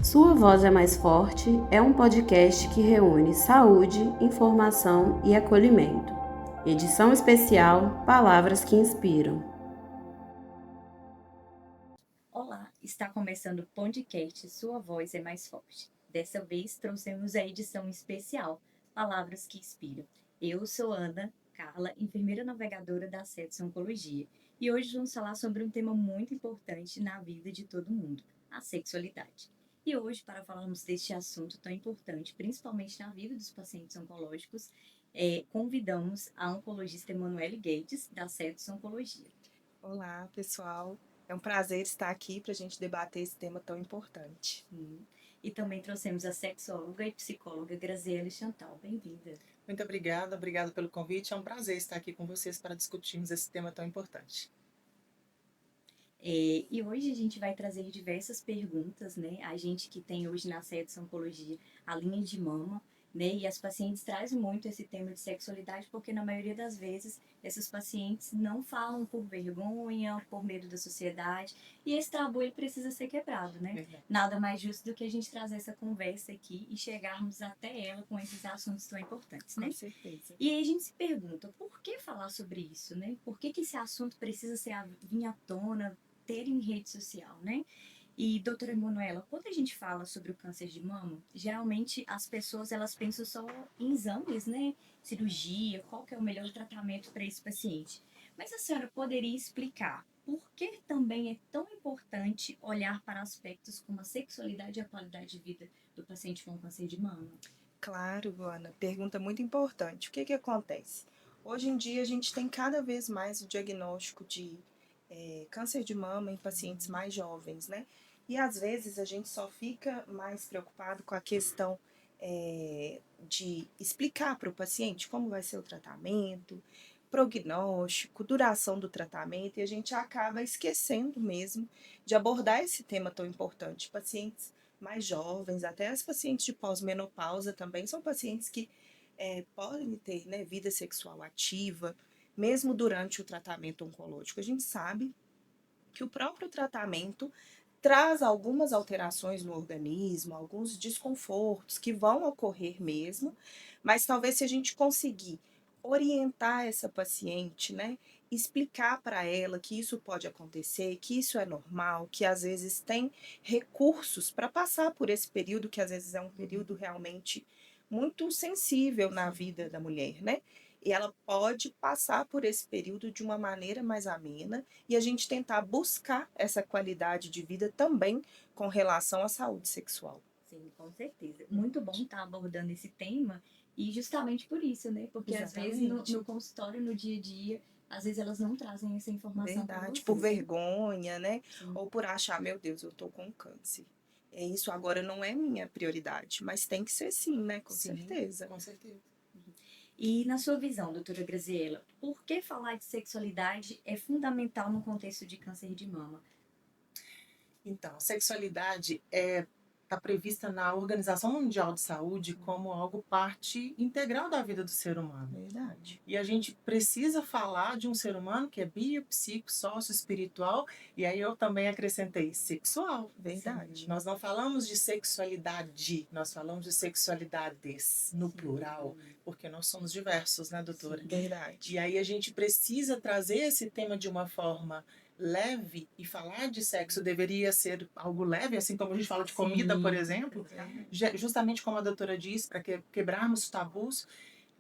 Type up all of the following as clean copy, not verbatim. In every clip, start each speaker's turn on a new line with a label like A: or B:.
A: Sua Voz é Mais Forte é um podcast que reúne saúde, informação e acolhimento. Edição especial Palavras que Inspiram.
B: Olá, está começando o podcast Sua Voz é Mais Forte. Dessa vez trouxemos a edição especial Palavras que Inspiram. Eu sou Ana Carla, enfermeira navegadora da SEDS Oncologia, e hoje vamos falar sobre um tema muito importante na vida de todo mundo, a sexualidade. E hoje, para falarmos deste assunto tão importante, principalmente na vida dos pacientes oncológicos, convidamos a oncologista Emanuele Gates, da SEDS Oncologia.
C: Olá, pessoal. É um prazer estar aqui para a gente debater esse tema tão importante.
B: E também trouxemos a sexóloga e psicóloga Graziele Chantal. Bem-vinda.
D: Muito obrigada pelo convite. É um prazer estar aqui com vocês para discutirmos esse tema tão importante.
B: E hoje a gente vai trazer diversas perguntas, né? A gente que tem hoje na SEDS Oncologia a linha de mama, né? E as pacientes trazem muito esse tema de sexualidade porque na maioria das vezes essas pacientes não falam por vergonha, por medo da sociedade, e esse tabu ele precisa ser quebrado, né?
D: Verdade.
B: Nada mais justo do que a gente trazer essa conversa aqui e chegarmos até ela com esses assuntos tão importantes, né?
C: Com certeza.
B: E aí a gente se pergunta, por que falar sobre isso, né? Por que esse assunto precisa vir à tona, ter em rede social, né? E, doutora Emanuela, quando a gente fala sobre o câncer de mama, geralmente as pessoas elas pensam só em exames, né? Cirurgia, qual que é o melhor tratamento para esse paciente. Mas a senhora poderia explicar por que também é tão importante olhar para aspectos como a sexualidade e a qualidade de vida do paciente com câncer de mama?
C: Claro, Ana. Pergunta muito importante. O que acontece? Hoje em dia a gente tem cada vez mais o diagnóstico de câncer de mama em pacientes mais jovens, né? E às vezes a gente só fica mais preocupado com a questão de explicar para o paciente como vai ser o tratamento, prognóstico, duração do tratamento, e a gente acaba esquecendo mesmo de abordar esse tema tão importante. Pacientes mais jovens, até as pacientes de pós-menopausa também são pacientes que podem ter, né, vida sexual ativa, mesmo durante o tratamento oncológico. A gente sabe que o próprio tratamento traz algumas alterações no organismo, alguns desconfortos que vão ocorrer mesmo, mas talvez se a gente conseguir orientar essa paciente, né, explicar para ela que isso pode acontecer, que isso é normal, que às vezes tem recursos para passar por esse período, que às vezes é um período realmente muito sensível na vida da mulher, né? E ela pode passar por esse período de uma maneira mais amena e a gente tentar buscar essa qualidade de vida também com relação à saúde sexual.
B: Sim, com certeza. Muito bom estar abordando esse tema e justamente por isso, né? Porque às vezes no consultório, no dia a dia, às vezes elas não trazem essa informação para
C: Verdade,
B: você.
C: por vergonha, né?
B: Sim.
C: Ou por achar, meu Deus, eu tô com câncer. Isso agora não é minha prioridade, mas tem que ser sim, né? Com
D: Sim,
C: certeza.
D: Com certeza.
B: E na sua visão, doutora Graziela, por que falar de sexualidade é fundamental no contexto de câncer de mama?
D: Então, a sexualidade está prevista na Organização Mundial de Saúde como algo parte integral da vida do ser humano.
C: Verdade.
D: E a gente precisa falar de um ser humano que é bio, psico, sócio, espiritual, e aí eu também acrescentei sexual.
C: Verdade.
D: Nós não falamos de sexualidade, nós falamos de sexualidades no plural, porque nós somos diversos, né, doutora?
C: Verdade.
D: E aí a gente precisa trazer esse tema de uma forma leve, e falar de sexo deveria ser algo leve, assim como a gente fala de comida, por exemplo, justamente como a doutora disse, para quebrarmos tabus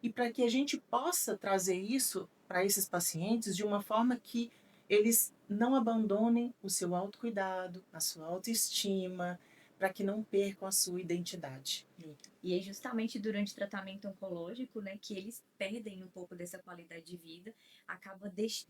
D: e para que a gente possa trazer isso para esses pacientes de uma forma que eles não abandonem o seu autocuidado, a sua autoestima, para que não percam a sua identidade.
B: E é justamente durante o tratamento oncológico, né, que eles perdem um pouco dessa qualidade de vida,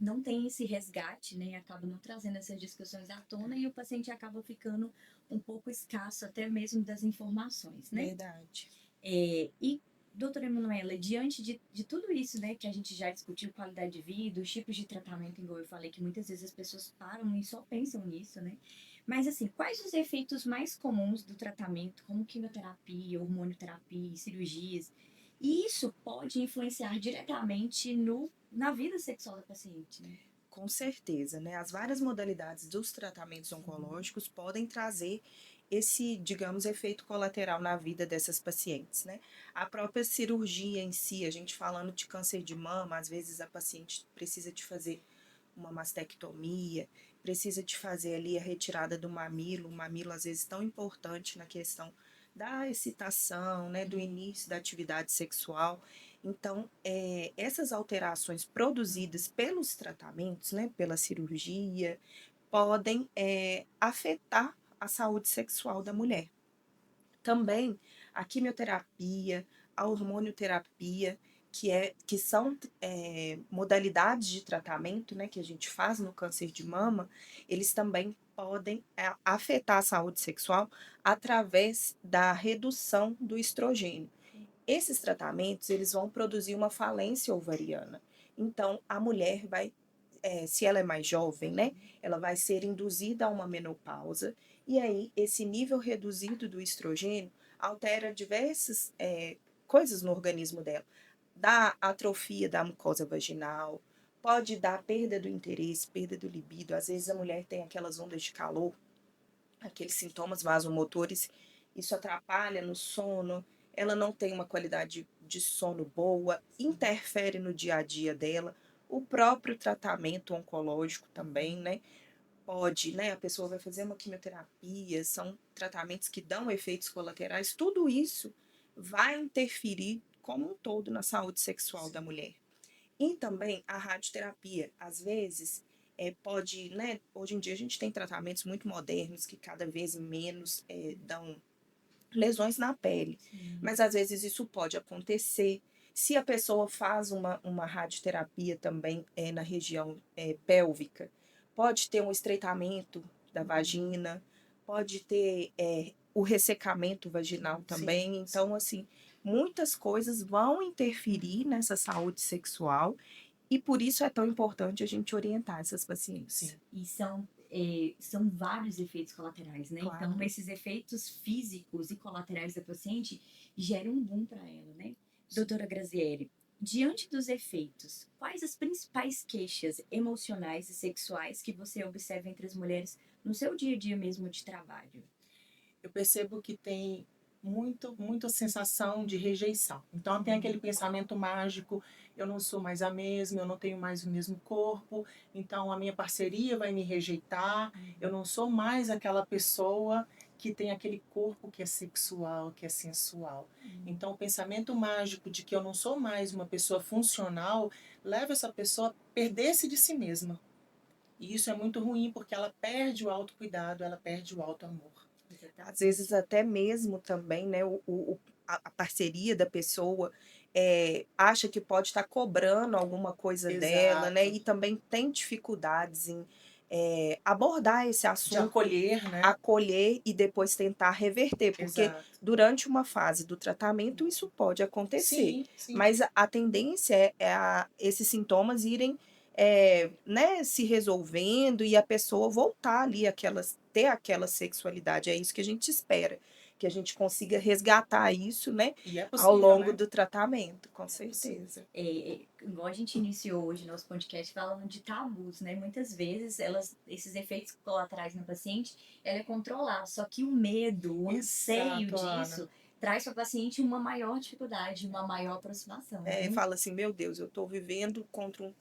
B: não tem esse resgate, né, acaba não trazendo essas discussões à tona e o paciente acaba ficando um pouco escasso até mesmo das informações, né?
C: Verdade.
B: E, doutora Emanuela, diante de tudo isso, né, que a gente já discutiu, qualidade de vida, os tipos de tratamento, igual eu falei, que muitas vezes as pessoas param e só pensam nisso, né? Mas, assim, quais os efeitos mais comuns do tratamento, como quimioterapia, hormonioterapia, cirurgias? E isso pode influenciar diretamente na vida sexual da paciente, né?
C: Com certeza, né? As várias modalidades dos tratamentos oncológicos podem trazer esse, digamos, efeito colateral na vida dessas pacientes, né? A própria cirurgia em si, a gente falando de câncer de mama, às vezes a paciente precisa de fazer uma mastectomia, precisa de fazer ali a retirada do mamilo, o mamilo às vezes tão importante na questão da excitação, né, do início da atividade sexual. Então, essas alterações produzidas pelos tratamentos, né, pela cirurgia, podem afetar a saúde sexual da mulher. Também a quimioterapia, a hormonioterapia, que são modalidades de tratamento, né, que a gente faz no câncer de mama, eles também podem afetar a saúde sexual através da redução do estrogênio. Esses tratamentos, eles vão produzir uma falência ovariana. Então, a mulher vai, se ela é mais jovem, né, ela vai ser induzida a uma menopausa, e aí esse nível reduzido do estrogênio altera diversas coisas no organismo dela. Dá atrofia da mucosa vaginal, pode dar perda do interesse, perda do libido. Às vezes a mulher tem aquelas ondas de calor, aqueles sintomas vasomotores, isso atrapalha no sono, ela não tem uma qualidade de sono boa, interfere no dia a dia dela. O próprio tratamento oncológico também, né? Pode, né? A pessoa vai fazer uma quimioterapia, são tratamentos que dão efeitos colaterais, tudo isso vai interferir como um todo na saúde sexual da mulher. E também a radioterapia, às vezes, pode, né? Hoje em dia a gente tem tratamentos muito modernos que cada vez menos dão lesões na pele. Mas às vezes isso pode acontecer. Se a pessoa faz uma radioterapia também na região pélvica, pode ter um estreitamento da vagina, pode ter o ressecamento vaginal também.
D: Sim,
C: Então, assim, muitas coisas vão interferir nessa saúde sexual e por isso é tão importante a gente orientar essas pacientes.
D: sim.
B: E são vários efeitos colaterais, né?
C: Claro.
B: Então, esses efeitos físicos e colaterais da paciente geram um boom para ela, né? Doutora Graziele, diante dos efeitos, quais as principais queixas emocionais e sexuais que você observa entre as mulheres no seu dia a dia mesmo de trabalho?
D: Eu percebo que tem muita sensação de rejeição. Então tem aquele pensamento mágico, eu não sou mais a mesma, eu não tenho mais o mesmo corpo, então a minha parceria vai me rejeitar, eu não sou mais aquela pessoa que tem aquele corpo que é sexual, que é sensual. Então o pensamento mágico de que eu não sou mais uma pessoa funcional leva essa pessoa a perder-se de si mesma. E isso é muito ruim porque ela perde o autocuidado, ela perde o autoamor.
C: Às vezes até mesmo também, né, a parceria da pessoa acha que pode estar cobrando alguma coisa dela, né,
D: Exato.
C: e também tem dificuldades em abordar esse
D: De
C: assunto,
D: acolher, né?
C: acolher e depois tentar reverter, porque
D: Exato.
C: durante uma fase do tratamento isso pode acontecer,
D: Sim, sim.
C: mas a tendência esses sintomas irem né, se resolvendo e a pessoa voltar ali ter aquela sexualidade. É isso que a gente espera, que a gente consiga resgatar isso, né,
D: E é
C: ao
D: possível,
C: longo
D: né?
C: do tratamento, com certeza.
B: Igual a gente iniciou hoje nosso podcast falando de tabus, né? Muitas vezes esses efeitos colaterais na paciente, ela é controlada, só que o medo, o anseio
D: Exato, Ana.
B: disso traz para a paciente uma maior dificuldade, uma maior aproximação. Né?
C: Fala assim, meu Deus, eu estou vivendo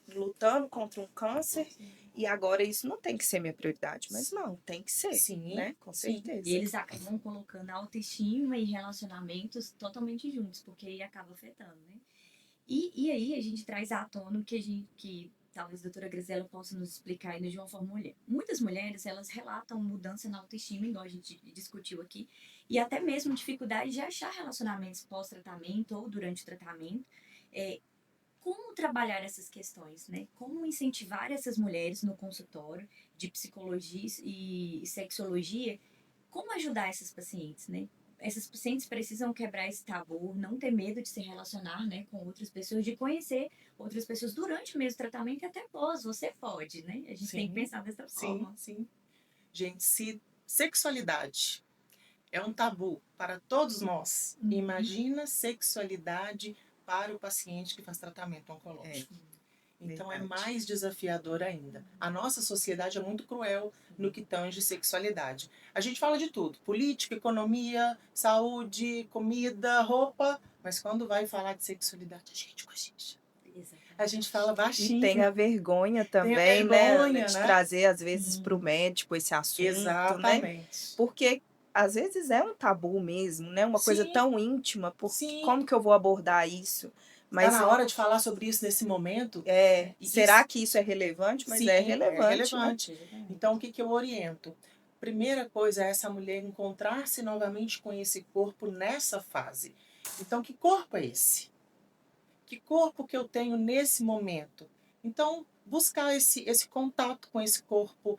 C: lutando contra um câncer e agora isso não tem que ser minha prioridade, mas não, tem que ser,
D: Sim,
C: né? Com
D: sim.
C: certeza.
B: E eles acabam colocando a autoestima e relacionamentos totalmente juntos, porque aí acaba afetando, né? E aí a gente traz à tona que talvez a doutora Graziela possa nos explicar ainda de uma forma mulher. Muitas mulheres, elas relatam mudança na autoestima, igual a gente discutiu aqui, e até mesmo dificuldade de achar relacionamentos pós-tratamento ou durante o tratamento. Como trabalhar essas questões, né? Como incentivar essas mulheres no consultório de psicologia e sexologia, como ajudar essas pacientes, né? Essas pacientes precisam quebrar esse tabu, não ter medo de se relacionar, né, com outras pessoas, de conhecer outras pessoas durante o mesmo tratamento e até pós, você pode, né? A gente tem que pensar dessa forma.
D: Sim. Gente, se sexualidade é um tabu para todos nós, imagina sexualidade para o paciente que faz tratamento oncológico. Então é
C: Verdade.
D: mais desafiador ainda. A nossa sociedade é muito cruel no que tange sexualidade. A gente fala de tudo: política, economia, saúde, comida, roupa. Mas quando vai falar de sexualidade, a gente cochicha. A gente fala
C: E
D: baixinho.
C: tem a vergonha também,
D: vergonha,
C: né, Ana, de
D: né?
C: trazer, às vezes, para o médico esse assunto, né?
D: Exatamente.
C: Porque, às vezes, é um tabu mesmo, né? Uma coisa
D: Sim.
C: tão íntima, porque
D: Sim.
C: como que eu vou abordar isso?
D: Mas tá na hora de falar sobre isso nesse momento?
C: Será que isso é relevante? Mas
D: Sim,
C: é relevante.
D: relevante.
C: Né?
D: Então, o que eu oriento? Primeira coisa é essa mulher encontrar-se novamente com esse corpo nessa fase. Então, que corpo é esse? Que corpo que eu tenho nesse momento? Então, buscar esse contato com esse corpo.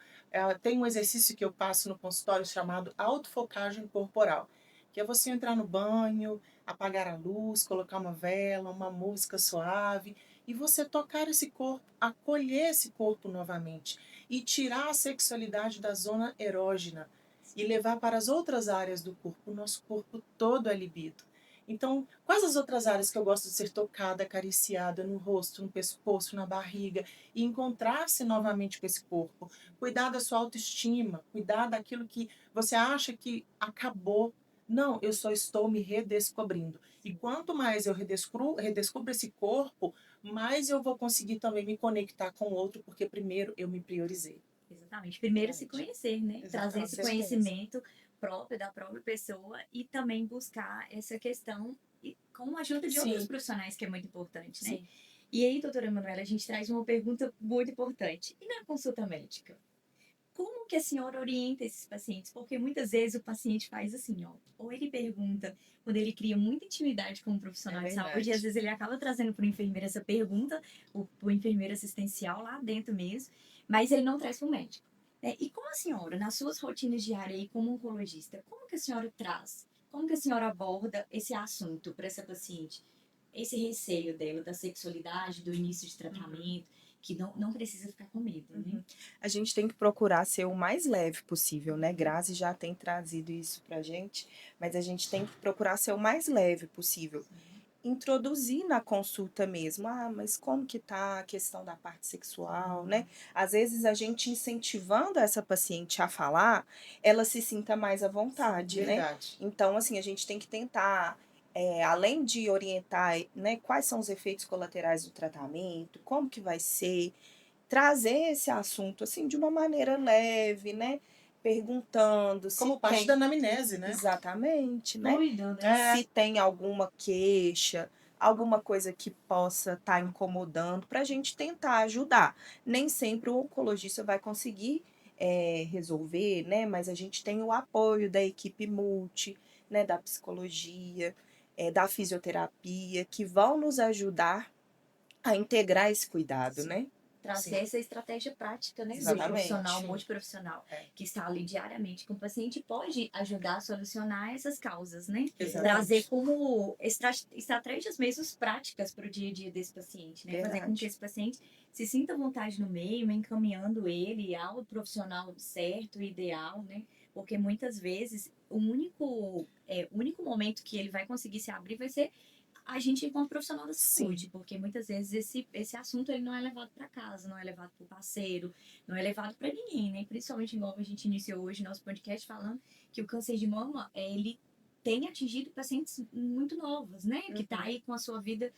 D: Tem um exercício que eu passo no consultório chamado autofocagem corporal, que é você entrar no banho, apagar a luz, colocar uma vela, uma música suave, e você tocar esse corpo, acolher esse corpo novamente e tirar a sexualidade da zona erógena e levar para as outras áreas do corpo. O nosso corpo todo é libido. Então, quais as outras áreas que eu gosto de ser tocada, acariciada no rosto, no pescoço, na barriga, e encontrar-se novamente com esse corpo? Cuidar da sua autoestima, cuidar daquilo que você acha que acabou. Não, eu só estou me redescobrindo. E quanto mais eu redescubro esse corpo, mais eu vou conseguir também me conectar com o outro, porque primeiro eu me priorizei.
B: Exatamente. Primeiro se conhecer, né?
D: Exatamente.
B: Trazer esse conhecimento próprio da própria pessoa e também buscar essa questão com a ajuda de outros profissionais, que é muito importante, né?
D: Sim.
B: E aí, doutora Emanuela, a gente traz uma pergunta muito importante. E na consulta médica? Como que a senhora orienta esses pacientes? Porque muitas vezes o paciente faz assim, ó, ou ele pergunta, quando ele cria muita intimidade com um profissional de saúde, e às vezes ele acaba trazendo para o enfermeiro essa pergunta, o enfermeiro assistencial lá dentro mesmo, mas ele não traz para o médico. E como a senhora, nas suas rotinas diárias aí como oncologista, como que a senhora traz, como que a senhora aborda esse assunto para essa paciente? Esse receio dela da sexualidade, do início de tratamento, que não precisa ficar com medo, né?
C: A gente tem que procurar ser o mais leve possível, né? Grazi já tem trazido isso pra gente, mas a gente tem que procurar ser o mais leve possível. Introduzir na consulta mesmo, mas como que tá a questão da parte sexual, né? Às vezes a gente incentivando essa paciente a falar, ela se sinta mais à vontade, né? Então, assim, a gente tem que tentar, além de orientar, né, quais são os efeitos colaterais do tratamento, como que vai ser, trazer esse assunto, assim, de uma maneira leve, né? Perguntando se
D: como parte da anamnese, né?
C: Exatamente, né?
B: Fluido,
C: Se tem alguma queixa, alguma coisa que possa estar incomodando, para a gente tentar ajudar. Nem sempre o oncologista vai conseguir resolver, né? Mas a gente tem o apoio da equipe multi, né? Da psicologia, da fisioterapia, que vão nos ajudar a integrar esse cuidado, né?
B: Trazer essa estratégia prática, né?
C: Exatamente.
B: Do profissional, multiprofissional, que está ali diariamente com o paciente, pode ajudar a solucionar essas causas, né?
D: Exatamente.
B: Trazer como estratégias mesmo práticas para o dia a dia desse paciente, né?
C: Verdade.
B: Fazer com que esse paciente se sinta à vontade no meio, encaminhando ele ao profissional certo, ideal, né? Porque muitas vezes o único momento que ele vai conseguir se abrir vai ser a gente enquanto profissional da saúde, porque muitas vezes esse assunto ele não é levado para casa, não é levado para o parceiro, não é levado para ninguém, né? Principalmente igual a gente iniciou hoje nosso podcast falando que o câncer de mama, ele tem atingido pacientes muito novos, né? Que tá aí com a sua vida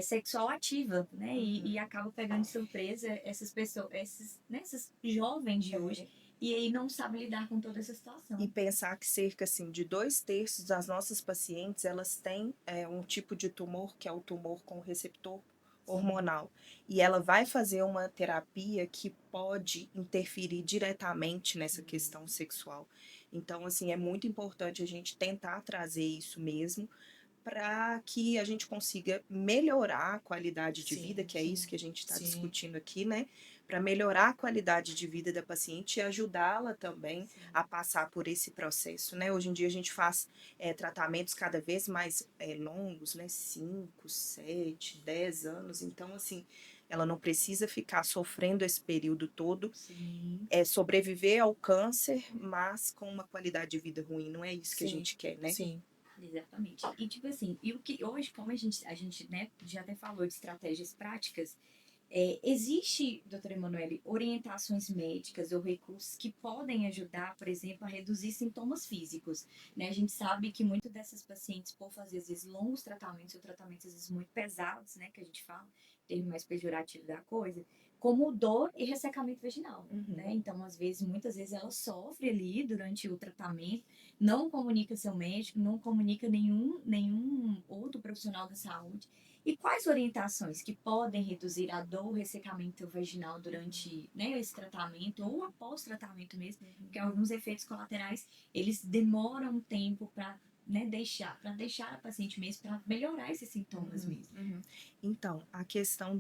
B: sexual ativa, né? E acaba pegando de surpresa essas pessoas, esses jovens de hoje, e aí não sabe lidar com toda essa situação.
C: E pensar que cerca assim, de 2/3 das nossas pacientes, elas têm um tipo de tumor, que é o tumor com receptor hormonal. E ela vai fazer uma terapia que pode interferir diretamente nessa questão sexual. Então, assim, é muito importante a gente tentar trazer isso mesmo, para que a gente consiga melhorar a qualidade de vida, que é isso que a gente está discutindo aqui, né? Para melhorar a qualidade de vida da paciente e ajudá-la também a passar por esse processo, né? Hoje em dia a gente faz tratamentos cada vez mais longos, né? 5, 7, 10 anos. Então, assim, ela não precisa ficar sofrendo esse período todo, sobreviver ao câncer, mas com uma qualidade de vida ruim. Não é isso que a gente quer, né?
D: Sim.
B: Exatamente. E tipo assim, e o que hoje, como a gente né, já até falou de estratégias práticas, Existe, doutora Emanuele, orientações médicas ou recursos que podem ajudar, por exemplo, a reduzir sintomas físicos, né? A gente sabe que muitas dessas pacientes, por fazer, às vezes, longos tratamentos, ou tratamentos, às vezes, muito pesados, né? Que a gente fala, termo mais pejorativo da coisa, como dor e ressecamento vaginal, né? Então, às vezes, muitas vezes ela sofre ali durante o tratamento, não comunica seu médico, não comunica nenhum outro profissional da saúde. E quais orientações que podem reduzir a dor, o ressecamento vaginal durante, né, esse tratamento ou após o tratamento mesmo? Porque alguns efeitos colaterais, eles demoram um tempo para, né, deixar a paciente mesmo, para melhorar esses sintomas mesmo.
C: Então, a questão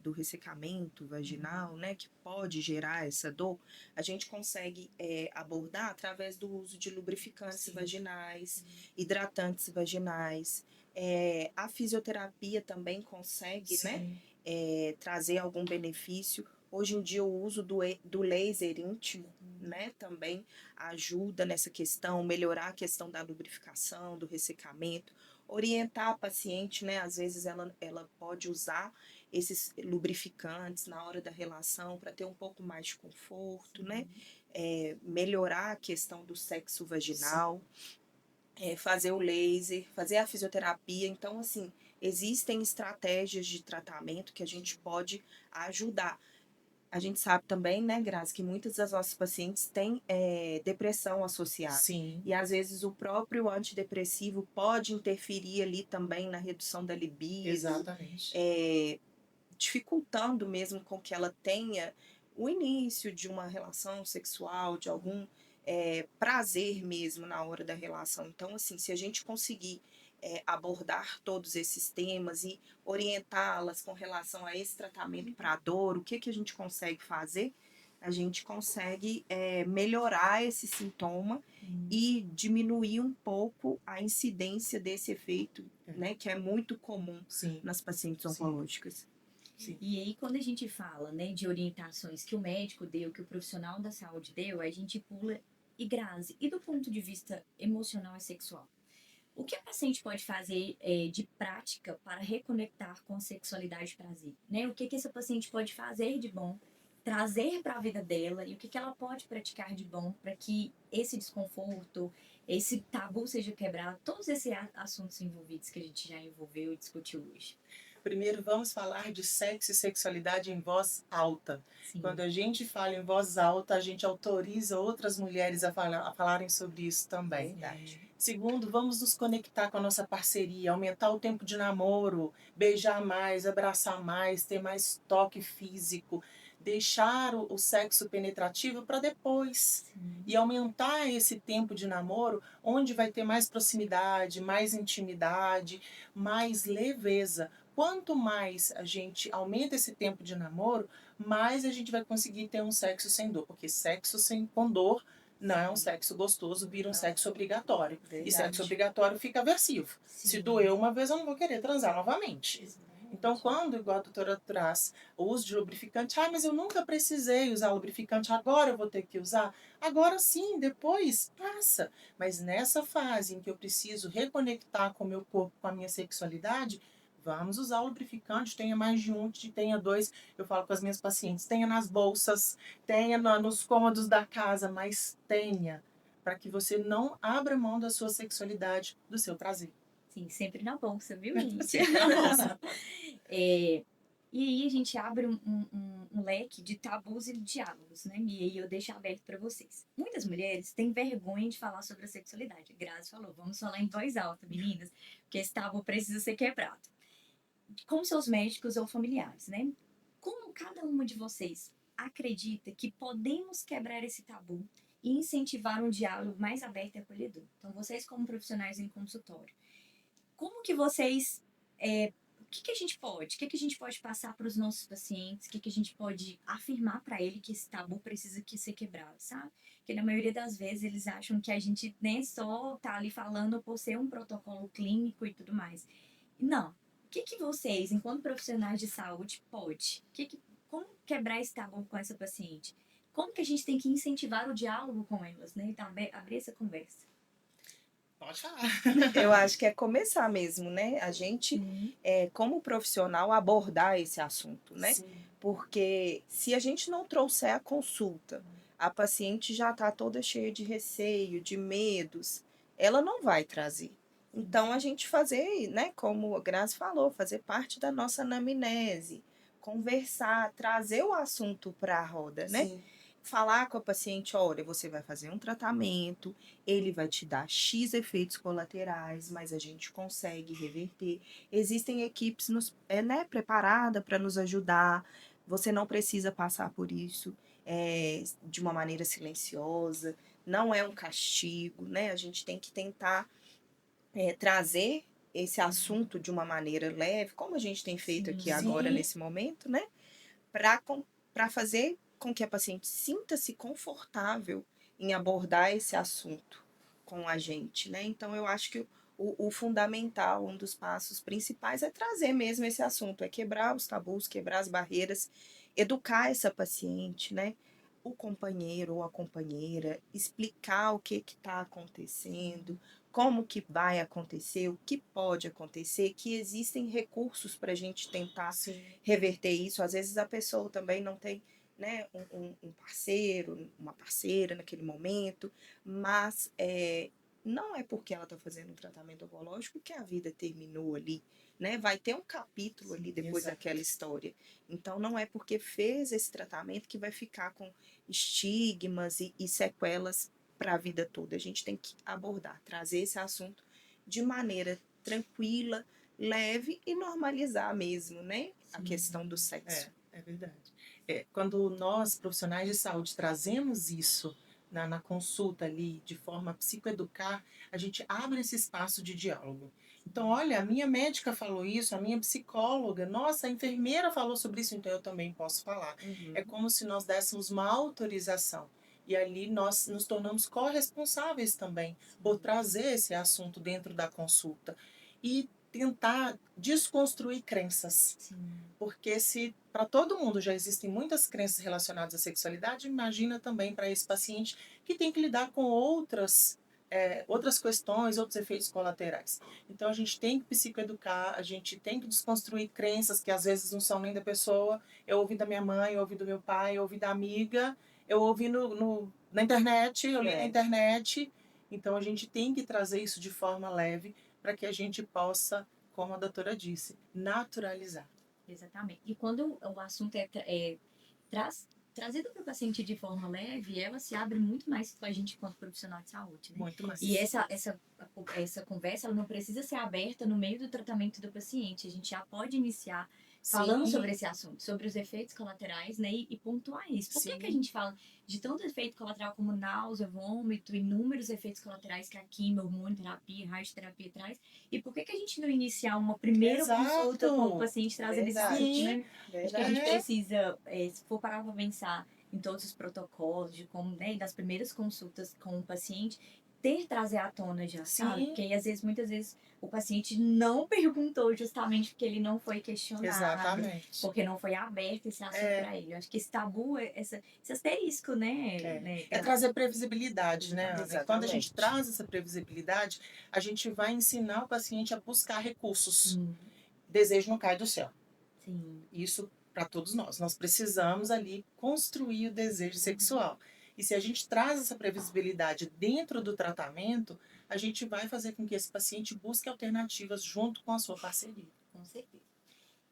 C: do ressecamento vaginal, né, que pode gerar essa dor, a gente consegue abordar através do uso de lubrificantes vaginais, hidratantes vaginais. A fisioterapia também consegue, né, trazer algum benefício. Hoje em dia, o uso do laser íntimo, né, também ajuda nessa questão, melhorar a questão da lubrificação, do ressecamento, orientar a paciente, né, às vezes ela pode usar esses lubrificantes na hora da relação para ter um pouco mais de conforto, né, melhorar a questão do sexo vaginal, fazer o laser, fazer a fisioterapia. Então, assim, existem estratégias de tratamento que a gente pode ajudar. A gente sabe também, né, Grazi, que muitas das nossas pacientes têm depressão associada.
D: Sim.
C: E às vezes o próprio antidepressivo pode interferir ali também na redução da libido.
D: Exatamente.
C: Dificultando mesmo com que ela tenha o início de uma relação sexual, de algum prazer mesmo na hora da relação. Então, assim, se a gente conseguir abordar todos esses temas e orientá-las com relação a esse tratamento para a dor, o que a gente consegue fazer? A gente consegue melhorar esse sintoma e diminuir um pouco a incidência desse efeito, né, que é muito comum nas pacientes oncológicas.
D: Sim.
B: E aí, quando a gente fala, né, de orientações que o médico deu, que o profissional da saúde deu, a gente pula e Grazi. E do ponto de vista emocional e sexual? O que a paciente pode fazer de prática para reconectar com a sexualidade e prazer? Né? O que essa paciente pode fazer de bom, trazer para a vida dela e o que ela pode praticar de bom para que esse desconforto, esse tabu seja quebrado, todos esses assuntos envolvidos que a gente já envolveu e discutiu hoje.
D: Primeiro, vamos falar de sexo e sexualidade em voz alta.
B: Sim.
D: Quando a gente fala em voz alta, a gente autoriza outras mulheres a falarem sobre isso também.
C: Verdade.
D: Segundo, vamos nos conectar com a nossa parceria, aumentar o tempo de namoro, beijar mais, abraçar mais, ter mais toque físico, deixar o sexo penetrativo para depois. E aumentar esse tempo de namoro, onde vai ter mais proximidade, mais intimidade, mais leveza. Quanto mais a gente aumenta esse tempo de namoro, mais a gente vai conseguir ter um sexo sem dor. Porque sexo com dor não é um sexo gostoso, vira um sexo obrigatório.
C: Verdade.
D: E sexo obrigatório fica aversivo. Se doer uma vez, eu não vou querer transar novamente. Então, quando, igual a doutora traz, o uso de lubrificante, mas eu nunca precisei usar lubrificante, agora eu vou ter que usar. Agora sim, depois passa. Mas nessa fase em que eu preciso reconectar com o meu corpo, com a minha sexualidade, vamos usar o lubrificante, tenha mais de um, tenha dois. Eu falo com as minhas pacientes, tenha nas bolsas, tenha nos cômodos da casa, mas tenha, para que você não abra mão da sua sexualidade, do seu prazer.
B: Sim, sempre na bolsa, viu, gente?
D: Sempre na bolsa.
B: E aí a gente abre um leque de tabus e diálogos, né? E aí eu deixo aberto para vocês. Muitas mulheres têm vergonha de falar sobre a sexualidade. A Grazi falou, vamos falar em voz alta, meninas, porque esse tabu precisa ser quebrado. Com seus médicos ou familiares, né? Como cada uma de vocês acredita que podemos quebrar esse tabu e incentivar um diálogo mais aberto e acolhedor? Então, vocês como profissionais em consultório, como que vocês... o que a gente pode? O que a gente pode passar para os nossos pacientes? O que a gente pode afirmar para ele que esse tabu precisa ser quebrado, sabe? Porque na maioria das vezes eles acham que a gente nem só tá ali falando por ser um protocolo clínico e tudo mais. Não. O que vocês, enquanto profissionais de saúde, pode? Como quebrar esse tabu com essa paciente? Como que a gente tem que incentivar o diálogo com elas, né? Então, abrir essa conversa.
D: Pode falar.
C: Eu acho que é começar mesmo, né? A gente, como profissional, abordar esse assunto, né?
D: Sim.
C: Porque se a gente não trouxer a consulta, a paciente já está toda cheia de receio, de medos, ela não vai trazer. Então, a gente fazer, né, como a Grazi falou, fazer parte da nossa anamnese, conversar, trazer o assunto para a roda, né?
D: Sim.
C: Falar com a paciente, olha, você vai fazer um tratamento, ele vai te dar X efeitos colaterais, mas a gente consegue reverter. Existem equipes né, preparadas para nos ajudar. Você não precisa passar por isso de uma maneira silenciosa. Não é um castigo, né? A gente tem que tentar trazer esse assunto de uma maneira leve, como a gente tem feito aqui agora
D: Sim.
C: nesse momento, né? Para fazer com que a paciente sinta-se confortável em abordar esse assunto com a gente, né? Então, eu acho que o fundamental, um dos passos principais é trazer mesmo esse assunto, é quebrar os tabus, quebrar as barreiras, educar essa paciente, né? O companheiro ou a companheira, explicar o que está acontecendo, como que vai acontecer, o que pode acontecer, que existem recursos para a gente tentar reverter isso. Às vezes a pessoa também não tem, né, um parceiro, uma parceira naquele momento, mas não é porque ela está fazendo um tratamento oncológico que a vida terminou ali, né? Vai ter um capítulo ali depois daquela história. Então não é porque fez esse tratamento que vai ficar com estigmas e sequelas para a vida toda. A gente tem que abordar, trazer esse assunto de maneira tranquila, leve e normalizar mesmo, né? A questão do sexo.
D: É verdade. Quando nós, profissionais de saúde, trazemos isso na consulta ali, de forma a psicoeducar, a gente abre esse espaço de diálogo. Então, olha, a minha médica falou isso, a minha psicóloga, nossa, a enfermeira falou sobre isso, então eu também posso falar. É como se nós dessemos uma autorização. E ali nós nos tornamos corresponsáveis também por trazer esse assunto dentro da consulta. E tentar desconstruir crenças.
B: Sim.
D: Porque se para todo mundo já existem muitas crenças relacionadas à sexualidade, imagina também para esse paciente que tem que lidar com outras questões, outros efeitos colaterais. Então a gente tem que psicoeducar, a gente tem que desconstruir crenças que às vezes não são nem da pessoa. Eu ouvi da minha mãe, eu ouvi do meu pai, eu ouvi da amiga, eu ouvi na internet, eu li na internet. Então a gente tem que trazer isso de forma leve para que a gente possa, como a doutora disse, naturalizar.
B: Exatamente. E quando o assunto trazido para o paciente de forma leve, ela se abre muito mais com a gente enquanto profissional de saúde, né?
D: Muito mais.
B: E essa conversa, ela não precisa ser aberta no meio do tratamento do paciente. A gente já pode iniciar falando sobre esse assunto, sobre os efeitos colaterais, né? E pontuar isso. Por que a gente fala de tanto efeito colateral como náusea, vômito, inúmeros efeitos colaterais que a quimio, hormonioterapia, radioterapia traz? E por que a gente não iniciar uma primeira consulta com o paciente trazendo esse assunto, né? Acho que a gente precisa, se for parar para pensar em todos os protocolos, de como, né, das primeiras consultas com o paciente, trazer à tona já, sabe? Porque aí, muitas vezes, o paciente não perguntou justamente porque ele não foi questionado.
D: Exatamente.
B: Porque não foi aberto esse assunto para ele. Eu acho que esse tabu, esse asterisco, né?
D: É trazer previsibilidade, né, Ana?
C: Exatamente.
D: Quando a gente traz essa previsibilidade, a gente vai ensinar o paciente a buscar recursos. Desejo não cai do céu.
B: Sim.
D: Isso para todos nós. Nós precisamos ali construir o desejo sexual. E se a gente traz essa previsibilidade dentro do tratamento, a gente vai fazer com que esse paciente busque alternativas junto com a sua parceria.
B: Com certeza.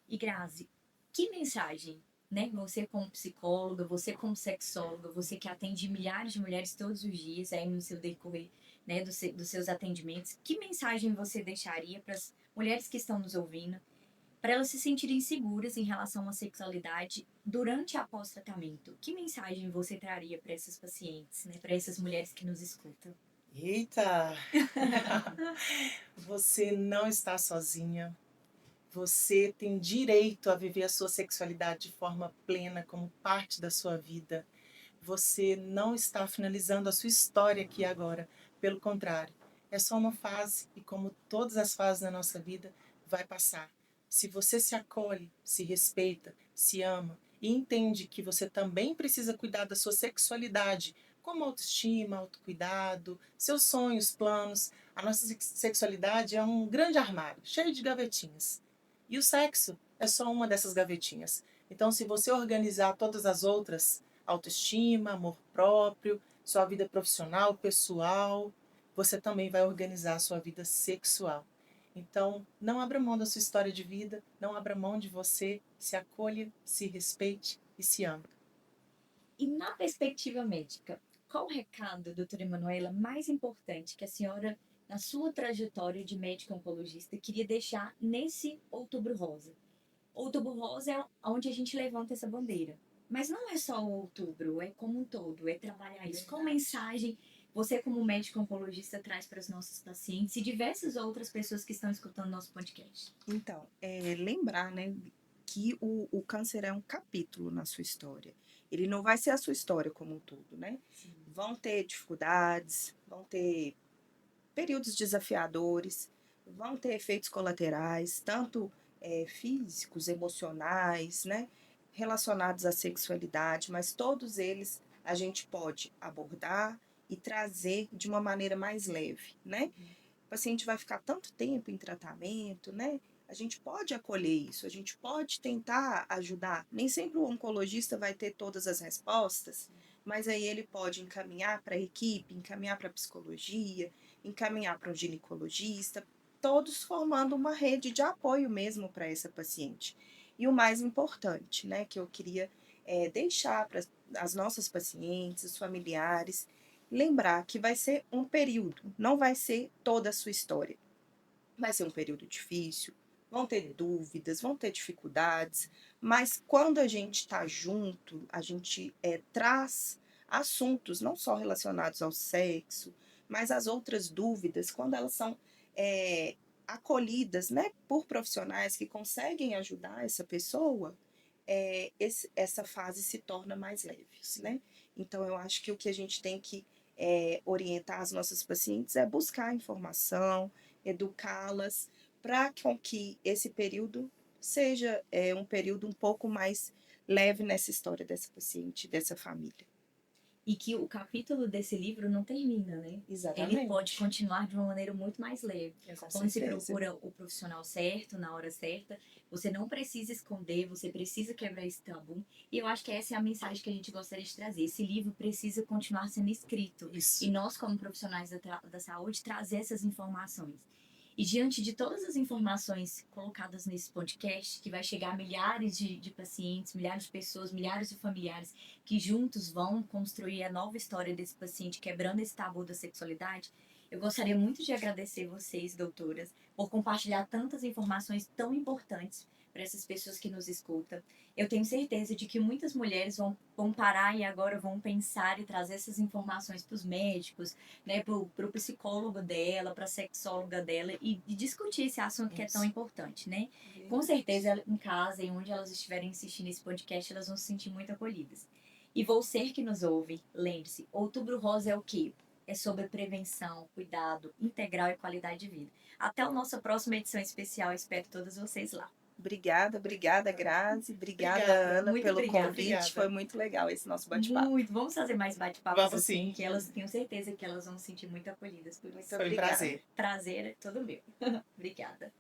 B: E Grazi, que mensagem, né? Você como psicóloga, você como sexóloga, você que atende milhares de mulheres todos os dias aí no seu decorrer, né, dos seus atendimentos, que mensagem você deixaria para as mulheres que estão nos ouvindo, para elas se sentirem seguras em relação à sexualidade durante e após tratamento? Que mensagem você traria para essas pacientes, né, para essas mulheres que nos escutam?
D: Eita! Você não está sozinha. Você tem direito a viver a sua sexualidade de forma plena, como parte da sua vida. Você não está finalizando a sua história aqui agora. Pelo contrário, é só uma fase e, como todas as fases da nossa vida, vai passar. Se você se acolhe, se respeita, se ama e entende que você também precisa cuidar da sua sexualidade, como autoestima, autocuidado, seus sonhos, planos, A nossa sexualidade é um grande armário, cheio de gavetinhas. E o sexo é só uma dessas gavetinhas. Então, se você organizar todas as outras, autoestima, amor próprio, sua vida profissional, pessoal, você também vai organizar a sua vida sexual. Então, não abra mão da sua história de vida, não abra mão de você, se acolha, se respeite e se ame.
B: E na perspectiva médica, qual o recado, doutora Emanuela, mais importante que a senhora, na sua trajetória de médica oncologista, queria deixar nesse Outubro Rosa? Outubro Rosa é onde a gente levanta essa bandeira. Mas não é só o outubro, é como um todo, é trabalhar isso. Qual mensagem você, como médico oncologista, traz para os nossos pacientes e diversas outras pessoas que estão escutando nosso podcast?
C: Então, lembrar, né, que o câncer é um capítulo na sua história. Ele não vai ser a sua história como um todo, né?
B: Sim.
C: Vão ter dificuldades, vão ter períodos desafiadores, vão ter efeitos colaterais, tanto físicos, emocionais, né, relacionados à sexualidade, mas todos eles a gente pode abordar e trazer de uma maneira mais leve, né? O paciente vai ficar tanto tempo em tratamento, né? A gente pode acolher isso, a gente pode tentar ajudar. Nem sempre o oncologista vai ter todas as respostas, mas aí ele pode encaminhar para a equipe, encaminhar para a psicologia, encaminhar para um ginecologista, todos formando uma rede de apoio mesmo para essa paciente. E o mais importante, né, que eu queria deixar para as nossas pacientes, os familiares, lembrar que vai ser um período, não vai ser toda a sua história. Vai ser um período difícil, vão ter dúvidas, vão ter dificuldades, mas quando a gente está junto, a gente traz assuntos não só relacionados ao sexo, mas as outras dúvidas, quando elas são acolhidas, né, por profissionais que conseguem ajudar essa pessoa, essa fase se torna mais leve, né? Então, eu acho que o que a gente tem que orientar as nossas pacientes é buscar informação, educá-las, para que esse período seja um período um pouco mais leve nessa história dessa paciente, dessa família.
B: E que o capítulo desse livro não termina, né?
C: Exatamente.
B: Ele pode continuar de uma maneira muito mais leve. Quando se
C: certeza.
B: procura o profissional certo, na hora certa, você não precisa esconder, você precisa quebrar esse tabu. E eu acho que essa é a mensagem que a gente gostaria de trazer. Esse livro precisa continuar sendo escrito.
D: Isso.
B: E nós, como profissionais da saúde, trazer essas informações. E diante de todas as informações colocadas nesse podcast, que vai chegar a milhares de pacientes, milhares de pessoas, milhares de familiares, que juntos vão construir a nova história desse paciente, quebrando esse tabu da sexualidade, eu gostaria muito de agradecer vocês, doutoras, por compartilhar tantas informações tão importantes para essas pessoas que nos escutam. Eu tenho certeza de que muitas mulheres vão parar e agora vão pensar e trazer essas informações para os médicos, né, para o psicólogo dela, para a sexóloga dela e discutir esse assunto que é tão importante, né? Com certeza, em casa e onde elas estiverem assistindo esse podcast, elas vão se sentir muito acolhidas. E você que nos ouve, lembre-se, Outubro Rosa é o quê? É sobre prevenção, cuidado, integral e qualidade de vida. Até a nossa próxima edição especial. Espero todas vocês lá.
C: Obrigada, Grazi. Obrigada, Ana,
B: muito
C: pelo
B: obrigada.
C: convite.
D: Obrigada.
C: Foi muito legal esse nosso bate-papo.
B: Muito. Vamos fazer mais bate-papos
D: Vamos
B: assim,
D: sim.
B: que elas tenho certeza que elas vão se sentir muito acolhidas por isso.
C: Muito
D: Foi um
C: obrigada.
D: prazer.
B: Prazer é todo meu. Obrigada.